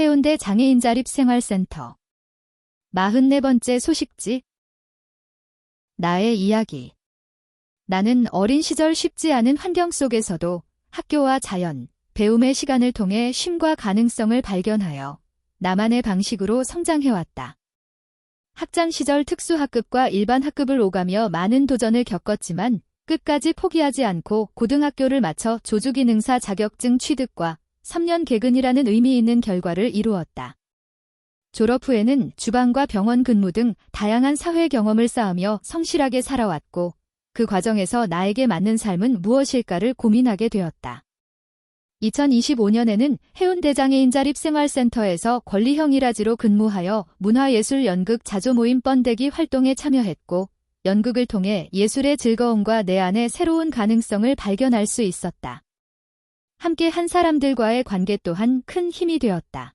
해운대 장애인 자립생활센터 44번째 소식지. 나의 이야기. 나는 어린 시절 쉽지 않은 환경 속에서도 학교와 자연, 배움의 시간을 통해 쉼과 가능성을 발견하여 나만의 방식으로 성장해왔다. 학창 시절 특수학급과 일반 학급을 오가며 많은 도전을 겪었지만 끝까지 포기하지 않고 고등학교를 마쳐 조주기능사 자격증 취득과 3년 개근이라는 의미 있는 결과를 이루었다. 졸업 후에는 주방과 병원 근무 등 다양한 사회 경험을 쌓으며 성실하게 살아왔고 그 과정에서 나에게 맞는 삶은 무엇일까를 고민하게 되었다. 2025년에는 해운대 장애인 자립생활센터에서 권리형이라지로 근무하여 문화예술 연극 자조모임 번데기 활동에 참여했고 연극을 통해 예술의 즐거움과 내 안의 새로운 가능성을 발견할 수 있었다. 함께 한 사람들과의 관계 또한 큰 힘이 되었다.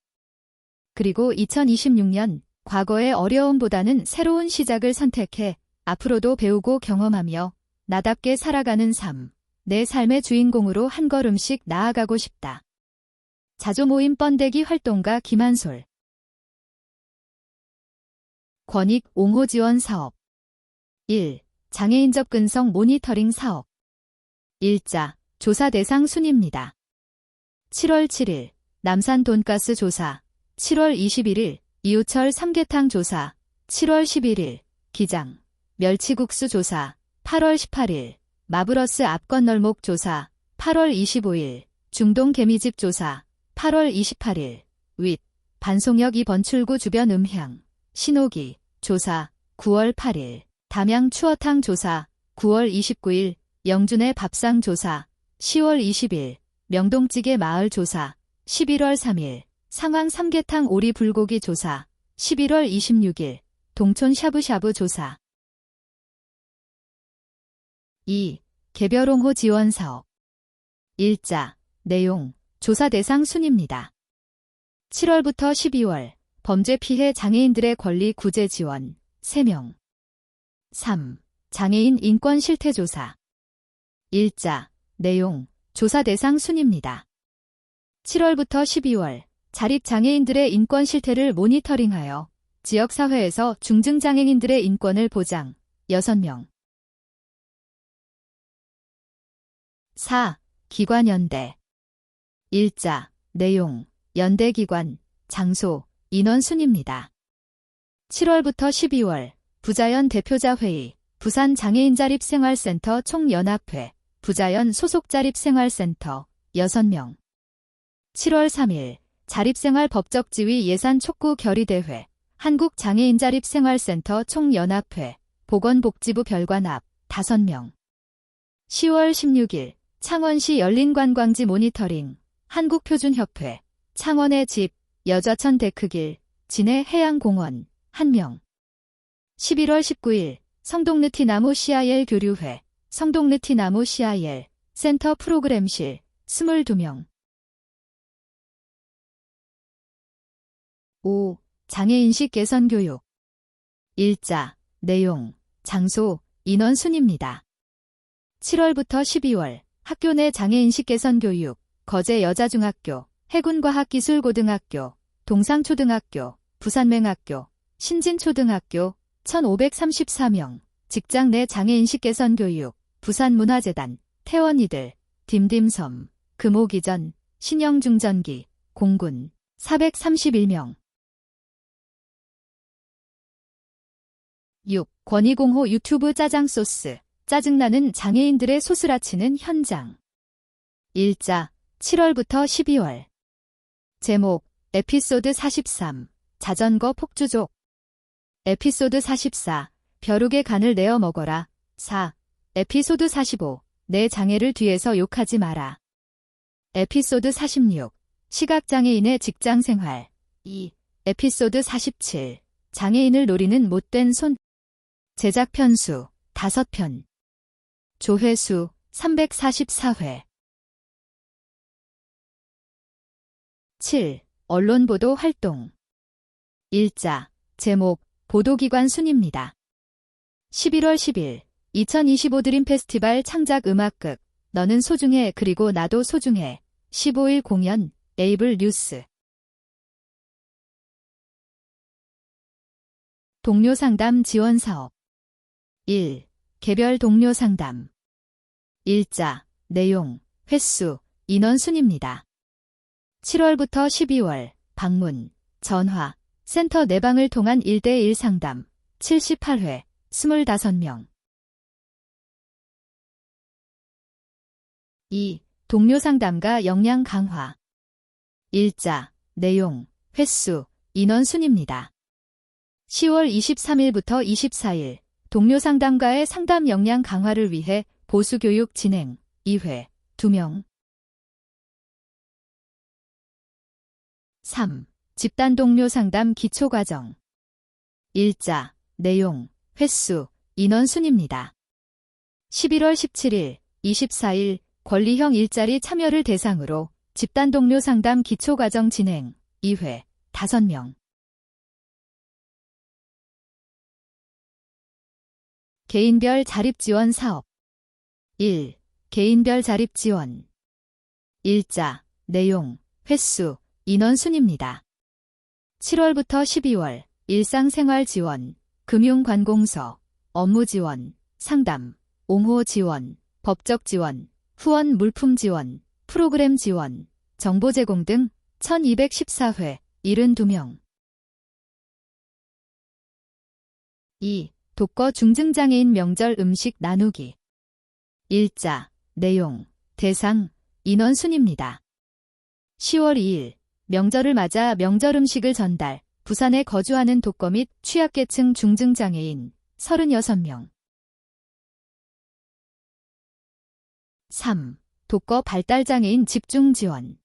그리고 2026년 과거의 어려움보다는 새로운 시작을 선택해 앞으로도 배우고 경험하며 나답게 살아가는 삶, 내 삶의 주인공으로 한 걸음씩 나아가고 싶다. 자조모임 번데기 활동가 김한솔. 권익 옹호 지원 사업. 1. 장애인 접근성 모니터링 사업. 일자, 조사 대상 순입니다. 7월 7일, 남산 돈가스 조사. 7월 21일, 이우철 삼계탕 조사. 7월 11일, 기장, 멸치국수 조사. 8월 18일, 마브러스 앞건널목 조사. 8월 25일, 중동 개미집 조사. 8월 28일, 윗, 반송역 2번 출구 주변 음향, 신호기, 조사. 9월 8일, 담양 추어탕 조사. 9월 29일, 영준의 밥상 조사. 10월 20일, 명동찌개 마을 조사. 11월 3일, 상황 삼계탕 오리 불고기 조사. 11월 26일, 동촌 샤브샤브 조사. 2. 개별 옹호 지원 사업. 일자, 내용, 조사 대상 순입니다. 7월부터 12월, 범죄 피해 장애인들의 권리 구제 지원, 3명. 3. 장애인 인권 실태 조사. 일자, 내용, 조사 대상 순입니다. 7월부터 12월, 자립장애인들의 인권 실태를 모니터링하여 지역사회에서 중증장애인들의 인권을 보장, 6명. 4. 기관 연대. 일자, 내용, 연대기관, 장소, 인원 순입니다. 7월부터 12월, 부자연 대표자 회의, 부산 장애인 자립생활센터 총연합회, 부자연 소속 자립생활센터, 6명. 7월 3일, 자립생활 법적 지위 예산 촉구 결의대회, 한국장애인 자립생활센터 총연합회, 보건복지부 별관 앞, 5명. 10월 16일, 창원시 열린관광지 모니터링, 한국표준협회, 창원의 집, 여좌천 데크길, 진해 해양공원, 1명. 11월 19일, 성동르티나무 CIL 교류회, 성동르티나무 CIL, 센터 프로그램실, 22명. 5. 장애인식 개선 교육. 일자, 내용, 장소, 인원 순입니다. 7월부터 12월, 학교 내 장애인식 개선 교육, 거제 여자중학교, 해군과학기술고등학교, 동상초등학교, 부산맹학교, 신진초등학교, 1534명, 직장 내 장애인식 개선 교육, 부산문화재단, 태원이들, 딤딤섬, 금오기전, 신영중전기, 공군, 431명. 6. 권익옹호 유튜브 짜장소스, 짜증나는 장애인들의 소스라치는 현장. 일자, 7월부터 12월. 제목, 에피소드 43, 자전거 폭주족. 에피소드 44, 벼룩의 간을 내어 먹어라. 4. 에피소드 45, 내 장애를 뒤에서 욕하지 마라. 에피소드 46, 시각장애인의 직장생활. 2. 에피소드 47, 장애인을 노리는 못된 손. 제작 편수, 5편. 조회수, 344회. 7. 언론보도 활동. 일자, 제목, 보도기관 순입니다. 11월 10일, 2025 드림 페스티벌 창작 음악극, 너는 소중해 그리고 나도 소중해. 15일 공연, 에이블 뉴스. 동료 상담 지원 사업. 1. 개별 동료 상담. 일자, 내용, 횟수, 인원 순입니다. 7월부터 12월, 방문, 전화, 센터 내방을 통한 1대1 상담, 78회, 25명. 2. 동료 상담과 역량 강화. 일자, 내용, 횟수, 인원 순입니다. 10월 23일부터 24일, 동료 상담가의 상담 역량 강화를 위해 보수 교육 진행, 2회, 2명. 3. 집단 동료 상담 기초과정. 일자, 내용, 횟수, 인원 순입니다. 11월 17일, 24일, 권리형 일자리 참여를 대상으로 집단 동료 상담 기초과정 진행, 2회, 5명. 개인별 자립지원 사업. 1. 개인별 자립지원. 일자, 내용, 횟수, 인원 순입니다. 7월부터 12월, 일상생활 지원, 금융관공서, 업무 지원, 상담, 옹호 지원, 법적 지원, 후원 물품 지원, 프로그램 지원, 정보 제공 등 1214회, 72명. 2. 독거 중증장애인 명절 음식 나누기. 일자, 내용, 대상, 인원 순입니다. 10월 2일, 명절을 맞아 명절 음식을 전달, 부산에 거주하는 독거 및 취약계층 중증장애인 36명. 3. 독거 발달장애인 집중지원.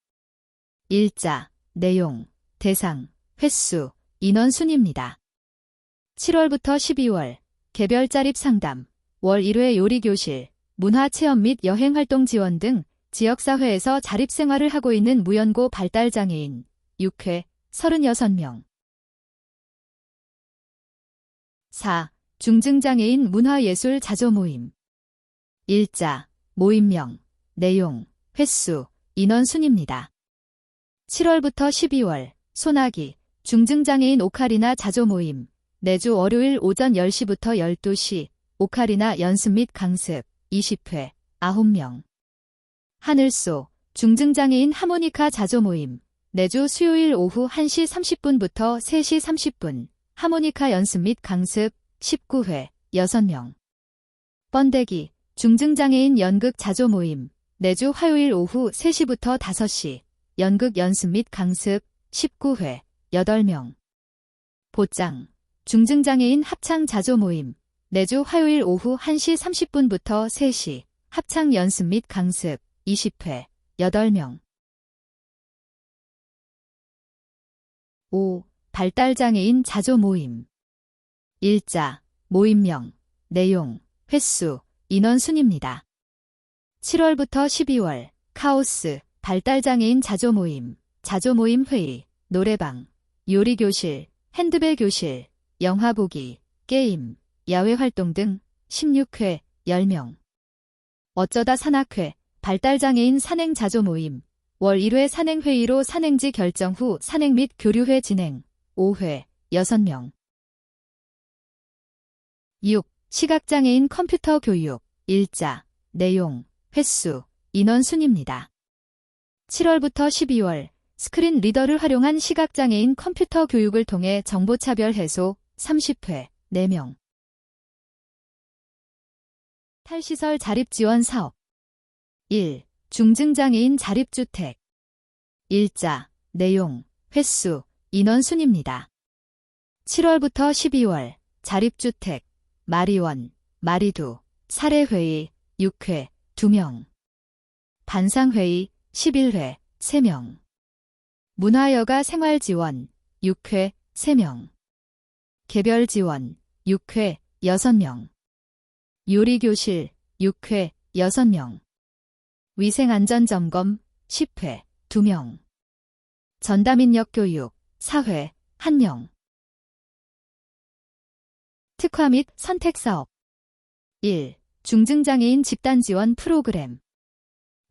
일자, 내용, 대상, 횟수, 인원 순입니다. 7월부터 12월, 개별 자립 상담, 월 1회 요리교실, 문화체험 및 여행활동 지원 등 지역사회에서 자립생활을 하고 있는 무연고 발달장애인 6회 36명. 4. 중증장애인 문화예술 자조모임. 일자, 모임명, 내용, 횟수, 인원 순입니다. 7월부터 12월, 소나기, 중증장애인 오카리나 자조모임, 매주 월요일 오전 10시부터 12시, 오카리나 연습 및 강습, 20회, 9명. 하늘소, 중증장애인 하모니카 자조모임, 매주 수요일 오후 1시 30분부터 3시 30분, 하모니카 연습 및 강습, 19회, 6명. 번데기, 중증장애인 연극 자조모임, 매주 화요일 오후 3시부터 5시, 연극 연습 및 강습, 19회, 8명. 보짱, 중증장애인 합창 자조모임, 매주 화요일 오후 1시 30분부터 3시, 합창 연습 및 강습, 20회, 8명. 5. 발달장애인 자조모임. 일자, 모임명, 내용, 횟수, 인원 순입니다. 7월부터 12월, 카오스, 발달장애인 자조모임, 자조모임 회의, 노래방, 요리교실, 핸드벨 교실, 영화보기, 게임, 야외활동 등 16회, 10명. 어쩌다 산악회, 발달장애인 산행 자조모임, 월 1회 산행회의로 산행지 결정 후 산행 및 교류회 진행, 5회, 6명. 6. 시각장애인 컴퓨터 교육, 일자, 내용, 횟수, 인원 순입니다. 7월부터 12월, 스크린 리더를 활용한 시각장애인 컴퓨터 교육을 통해 정보차별 해소, 30회, 4명. 탈시설 자립지원 사업. 1. 중증장애인 자립주택. 일자, 내용, 횟수, 인원 순입니다. 7월부터 12월, 자립주택, 마리원, 마리두, 사례회의, 6회, 2명. 반상회의, 11회, 3명. 문화여가 생활지원, 6회, 3명. 개별지원, 6회, 6명. 요리교실, 6회, 6명. 위생안전점검, 10회, 2명. 전담인력교육, 4회, 1명. 특화 및 선택사업. 1. 중증장애인 집단지원 프로그램.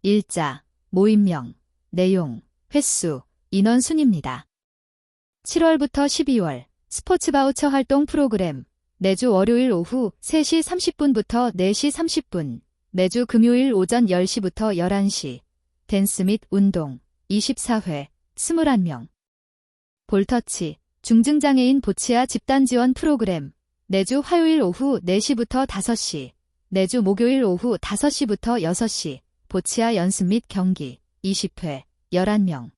일자, 모임명, 내용, 횟수, 인원 순입니다. 7월부터 12월, 스포츠 바우처 활동 프로그램. 매주 월요일 오후 3시 30분부터 4시 30분, 매주 금요일 오전 10시부터 11시. 댄스 및 운동. 24회. 21명. 볼터치. 중증장애인 보치아 집단 지원 프로그램. 매주 화요일 오후 4시부터 5시. 매주 목요일 오후 5시부터 6시. 보치아 연습 및 경기. 20회. 11명.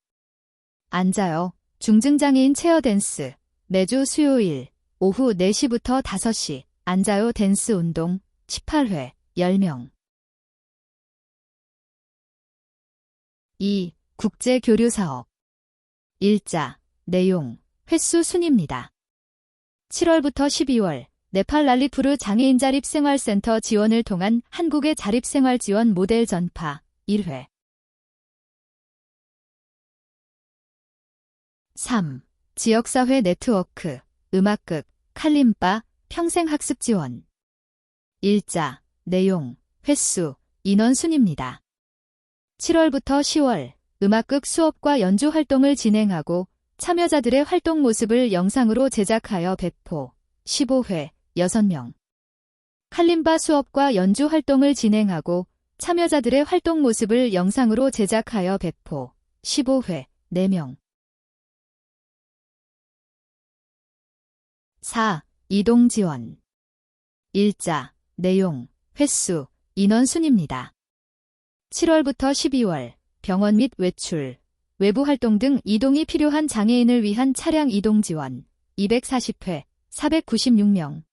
앉아요. 중증장애인 체어 댄스. 매주 수요일 오후 4시부터 5시. 앉아요 댄스 운동. 18회. 10명. 2. 국제 교류 사업. 일자. 내용. 횟수 순입니다. 7월부터 12월 네팔 랄리푸르 장애인 자립생활센터 지원을 통한 한국의 자립생활 지원 모델 전파 1회. 3. 지역사회 네트워크, 음악극, 칼림바, 평생학습 지원. 일자. 내용, 횟수, 인원 순입니다. 7월부터 10월 음악극 수업과 연주 활동을 진행하고 참여자들의 활동 모습을 영상으로 제작하여 배포. 15회. 6명. 칼림바 수업과 연주 활동을 진행하고 참여자들의 활동 모습을 영상으로 제작하여 배포. 15회. 4명. 4. 이동 지원. 일자. 내용, 횟수, 인원 순입니다. 7월부터 12월 병원 및 외출, 외부 활동 등 이동이 필요한 장애인을 위한 차량 이동 지원. 240회. 496명.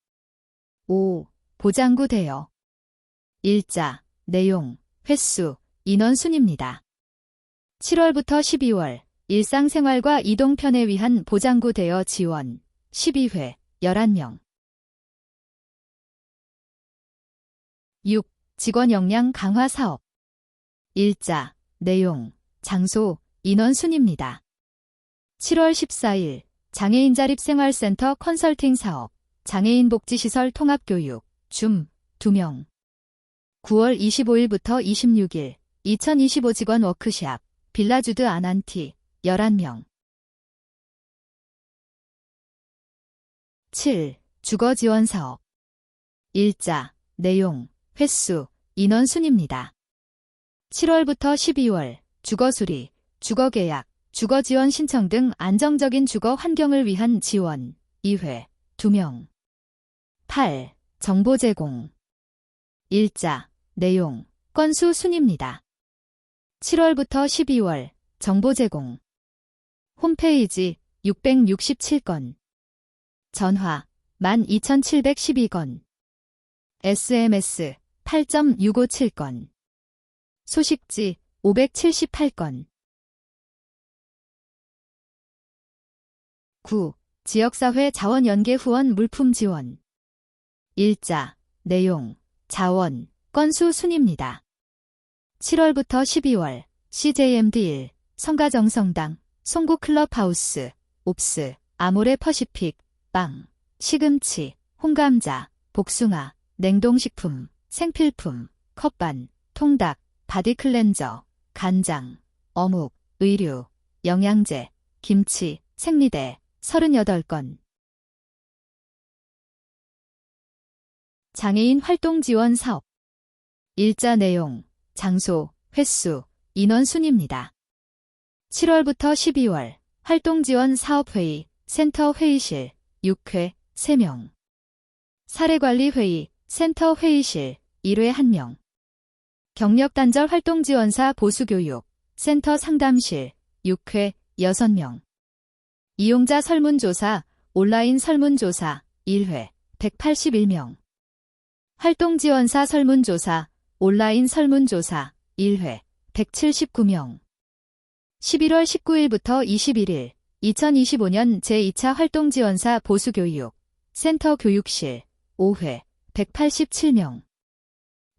5. 보장구 대여. 일자. 내용, 횟수, 인원 순입니다. 7월부터 12월 일상생활과 이동 편에 위한 보장구 대여 지원. 12회. 11명. 6. 직원 역량 강화 사업. 일자. 내용, 장소, 인원 순입니다. 7월 14일 장애인 자립생활센터 컨설팅 사업, 장애인 복지시설 통합교육, 줌, 2명. 9월 25일부터 26일 2025 직원 워크샵, 빌라주드 아난티, 11명. 7. 주거 지원 사업. 일자. 내용, 횟수, 인원 순입니다. 7월부터 12월 주거수리, 주거계약, 주거지원 신청 등 안정적인 주거 환경을 위한 지원. 2회. 2명. 8. 정보 제공. 일자. 내용, 건수 순입니다. 7월부터 12월 정보 제공. 홈페이지 667건. 전화 12,712건. SMS 8.657건. 소식지 578건. 9. 지역사회 자원 연계 후원 물품 지원. 일자. 내용, 자원, 건수 순입니다. 7월부터 12월 CJMD1, 성가정성당, 송구 클럽하우스, 옵스, 아모레 퍼시픽, 빵, 시금치, 홍감자, 복숭아, 냉동식품, 생필품, 컵반, 통닭, 바디 클렌저, 간장, 어묵, 의류, 영양제, 김치, 생리대, 38건. 장애인 활동 지원 사업. 일자 내용, 장소, 횟수, 인원 순입니다. 7월부터 12월 활동 지원 사업회의, 센터 회의실, 6회, 3명. 사례관리회의, 센터 회의실, 1회 1명. 경력단절 활동지원사 보수교육, 센터 상담실, 6회, 6명. 이용자 설문조사, 온라인 설문조사, 1회, 181명. 활동지원사 설문조사, 온라인 설문조사, 1회, 179명. 11월 19일부터 21일, 2025년 제2차 활동지원사 보수교육, 센터 교육실, 5회, 187명.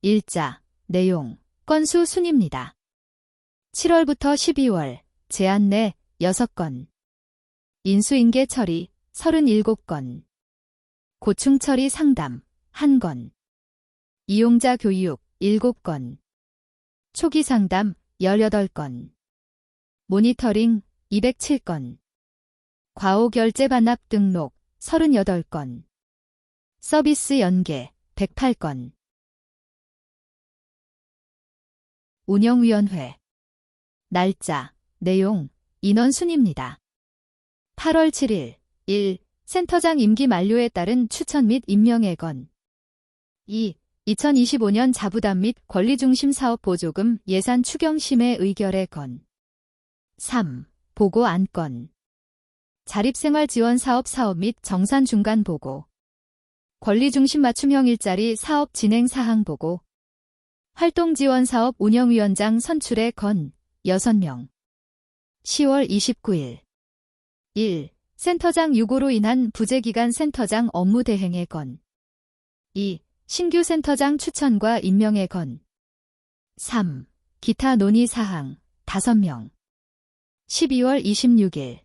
일자. 내용, 건수 순입니다. 7월부터 12월 제안 내 6건. 인수인계 처리 37건. 고충 처리 상담 1건. 이용자 교육 7건. 초기 상담 18건. 모니터링 207건. 과오 결제 반납 등록 38건. 서비스 연계 108건. 운영위원회. 날짜, 내용, 인원 순입니다. 8월 7일 1. 센터장 임기 만료에 따른 추천 및 임명의 건. 2. 2025년 자부담 및 권리중심 사업 보조금 예산 추경심의 의결의 건. 3. 보고 안건. 자립생활지원사업 사업 및 정산 중간 보고. 권리중심 맞춤형 일자리 사업 진행 사항 보고. 활동지원사업 운영위원장 선출의 건 6명. 10월 29일 1. 센터장 유고로 인한 부재기간 센터장 업무 대행의 건. 2. 신규 센터장 추천과 임명의 건. 3. 기타 논의 사항 5명. 12월 26일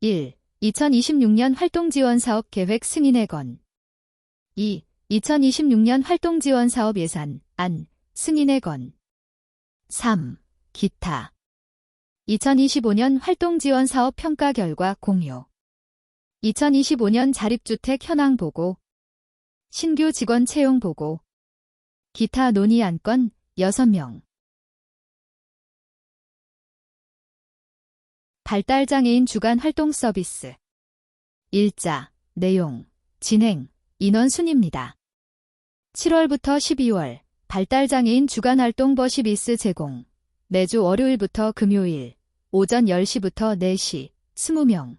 1. 2026년 활동지원사업 계획 승인의 건. 2. 2026년 활동지원사업 예산 안 승인의 건. 3. 기타. 2025년 활동지원사업 평가 결과 공유. 2025년 자립주택 현황 보고. 신규 직원 채용 보고. 기타 논의 안건 6명. 발달장애인 주간 활동 서비스. 일자, 내용, 진행, 인원 순입니다. 7월부터 12월 발달장애인 주간 활동 버시비스 제공. 매주 월요일부터 금요일 오전 10시부터 4시 20명.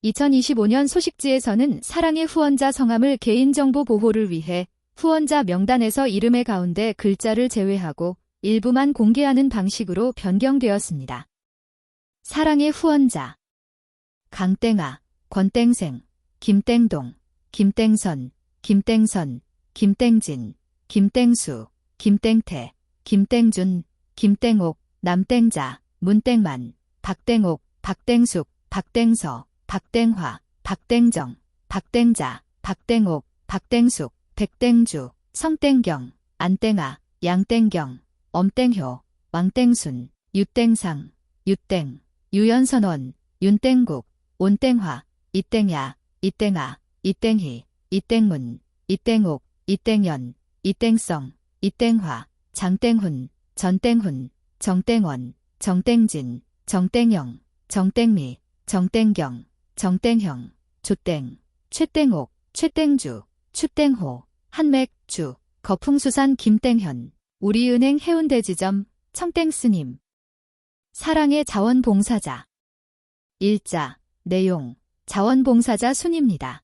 2025년 소식지에서는 사랑의 후원자 성함을 개인정보 보호를 위해 후원자 명단에서 이름의 가운데 글자를 제외하고 일부만 공개하는 방식으로 변경되었습니다. 사랑의 후원자 강땡아, 권땡생, 김땡동, 김땡선, 김땡선, 김땡진, 김땡수, 김땡태, 김땡준, 김땡옥, 남땡자, 문땡만, 박땡옥, 박땡숙, 박땡서, 박땡화, 박땡정, 박땡자, 박땡옥, 박땡숙, 백땡주, 성땡경, 안땡아, 양땡경, 엄땡효, 왕땡순, 유땡상, 유땡, 유연선원, 윤땡국, 온땡화, 이땡야, 이땡아, 이땡희, 이땡문, 이땡옥, 이땡연, 이땡성, 이땡화, 장땡훈, 전땡훈, 정땡원, 정땡진, 정땡영, 정땡미, 정땡경, 정땡형, 조땡, 최땡옥, 최땡주, 추땡호, 한맥주, 거풍수산 김땡현, 우리은행 해운대지점, 청땡스님. 사랑의 자원봉사자. 일자, 내용, 자원봉사자 순입니다.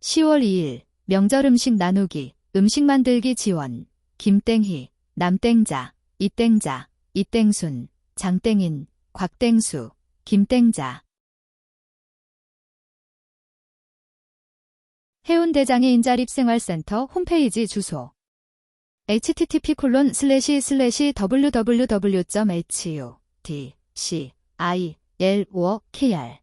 10월 2일 명절 음식 나누기, 음식 만들기 지원. 김땡희, 남땡자, 이땡자, 이땡순, 장땡인, 곽땡수, 김땡자. 해운대장애인 자립생활센터 홈페이지 주소. http://www.hudcil.kr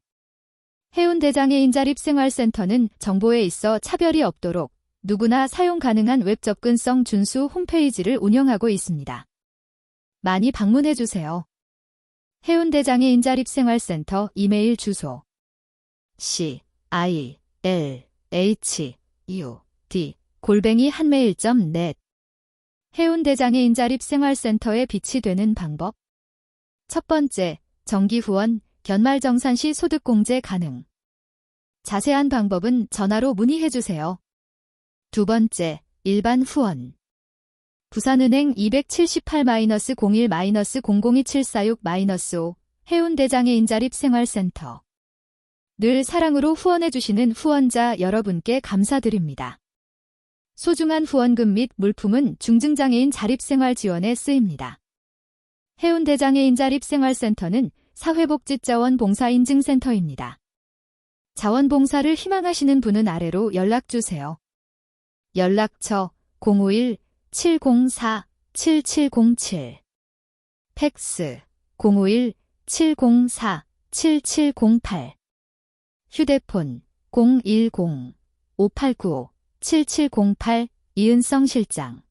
해운대장애인 자립생활센터는 정보에 있어 차별이 없도록 누구나 사용 가능한 웹 접근성 준수 홈페이지를 운영하고 있습니다. 많이 방문해주세요. 해운대장애인 자립생활센터 이메일 주소 cilhud@한메일.net 해운대장애인 자립생활센터에 비치되는 방법. 첫 번째, 정기후원, 견말정산시 소득공제 가능. 자세한 방법은 전화로 문의해주세요. 두 번째, 일반 후원. 부산은행 278-01-002-746-5 해운대장애인 자립생활센터. 늘 사랑으로 후원해주시는 후원자 여러분께 감사드립니다. 소중한 후원금 및 물품은 중증장애인 자립생활 지원에 쓰입니다. 해운대장애인 자립생활센터는 사회복지자원봉사인증센터입니다. 자원봉사를 희망하시는 분은 아래로 연락주세요. 연락처 051-704-7707 팩스 051-704-7708 휴대폰 010-5895-7708 이은성 실장